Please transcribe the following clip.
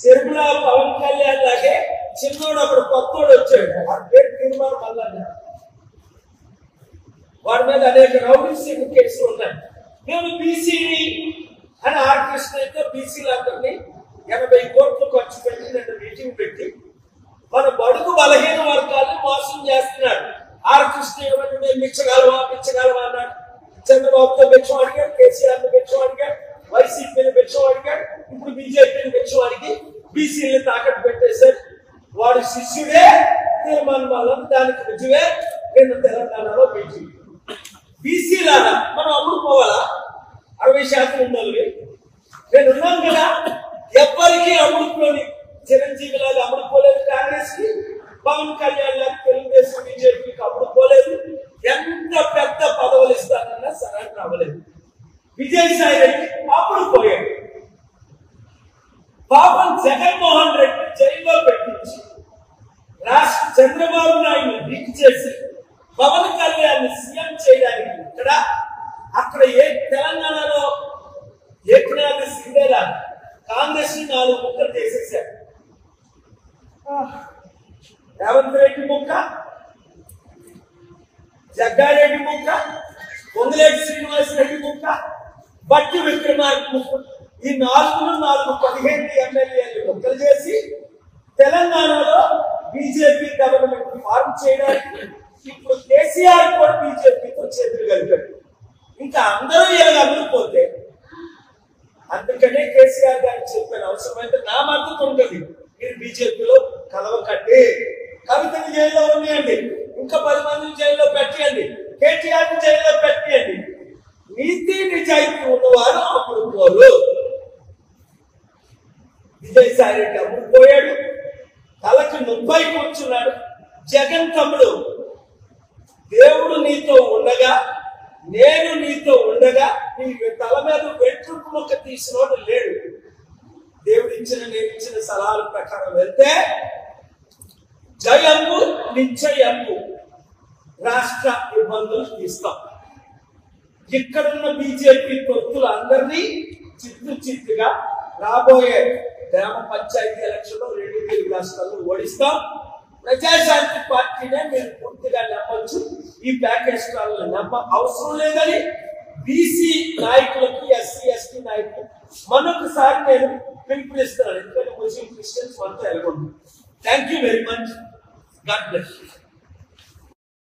సిరిపుల పవన్ కళ్యాణ్ లాగే చిన్నోడు అప్పుడు కొత్తోడు వచ్చాడు, వాడి పేరు తీర్మానం మల్లన్న. వాడి మీద అనేక రౌడీ కేసులు ఉన్నాయి. నేను బీసీని అని ఆర్ కృష్ణ అయితే బీసీలందరినీ 80 కోట్లు ఖర్చు పెట్టి నిన్న మీటింగ్ పెట్టి మన బడుగు బలహీన వర్గాలను మోసం చేస్తున్నాడు. ఆర్ కృష్ణ ఏమంటే మేము మిచ్చగలవా అన్నాడు. చంద్రబాబుతో మెచ్చం అడిగాడు, కేసీఆర్ ని మెచ్చం అడిగాడు, వైసీపీని మెచ్చం అడిగాడు, ఇప్పుడు బీజేపీని మెచ్చం అడిగి బీసీని తాకట్టు పెట్టేశారు. వాడు శిష్యుడే తీర్మానం వల్ల దానికి రుజువే నిన్న తెలంగాణలో మీటింగ్. బీసీలాగా మనం అమ్ముడుకోవాలా? 60% ఉన్నది. నేను ఉన్నాను కదా, ఎవ్వరికీ అమ్ముడుకోని చిరంజీవి లాగా అమ్ముడుకోలేదు కాంగ్రెస్ కి, పవన్ కళ్యాణ్ లాగా తెలుగుదేశం బీజేపీకి అమ్ముడుకోలేదు. ఎంత పెద్ద పదవులు ఇస్తానన్నా సరైన అవ్వలేదు. విజయసాయి రెడ్డి అప్పుడు పోయాడు. పాపం జగన్మోహన్ రెడ్డి జైల్లో పెట్టించి రాష్ట్ర చంద్రబాబు నాయుడు లీక్ చేసి పవన్ కళ్యాణ్ సీఎం చేయడానికి అక్కడ తెలంగాణలో ఏకనాథ్ సింగేలా కాంగ్రెస్ ని 4 ముక్కలు చేసేసారు. రేవంత్ రెడ్డి ముక్క, జగ్గారెడ్డి ముక్క, పొంగులేటి శ్రీనివాస్ రెడ్డి ముక్క, బట్టి విక్రమార్క ముక్క, ఈ 4 15 ఎమ్మెల్యేలు ముక్కలు చేసి తెలంగాణలో బీజేపీ గవర్నమెంట్ ఫార్మ్ చేయడానికి ఇప్పుడు కేసీఆర్ కూడా బీజేపీతో చేతులు కలిపాడు. ఇంకా అందరూ ఇలా అమ్ముకుపోతే అందుకనే కేసీఆర్ గారికి చెప్పాను, అవసరమైతే నా మద్దతు ఉంటుంది, మీరు బీజేపీలో కలవకండి. కవితని జైల్లో ఉన్నాయండి, ఇంకా 10 మందిని జైల్లో పెట్టండి, కేటీఆర్ జైల్లో పెట్టండి. నీతి నిజాయితీ ఉన్నవారు అమ్ముడుకోరు. విజయసాయి రెడ్డి అమ్ముడుపోయాడు, తలకు 90 కూర్చున్నాడు. జగన్ తమ్ముడు దేవుడు నీతో ఉండగా, నేను నీతో ఉండగా నీ తల మీద వెంట్రుక మొక్క తీసినోడు లేడు. దేవుడిచ్చిన నేను ఇచ్చిన సలహాల ప్రకారం వెళ్తే జయము నిశ్చయము రాష్ట్ర ఇబ్బందులు తీస్తాం. ఇక్కడున్న బీజేపీ తొత్తులు అందరినీ చిత్తుగా రాబోయే గ్రామ పంచాయతీ ఎలక్షన్ లో 2 తెలుగు రాష్ట్రాల్లో ఓడిస్తాం. ప్రజాశాంతి పార్టీనే మీరు పూర్తిగా నమ్మొచ్చు. ఈ ప్యాకేజ్ నమ్మ అవసరం లేదని బీసీ నాయకులకి, ఎస్సీ ఎస్టీ నాయకులు మరొకసారి నేను పిలుపునిస్తున్నాను. ఎందుకంటే ముస్లిం క్రిస్టియన్స్ మనతో ఎలాగొంది. Thank you very much. God bless you.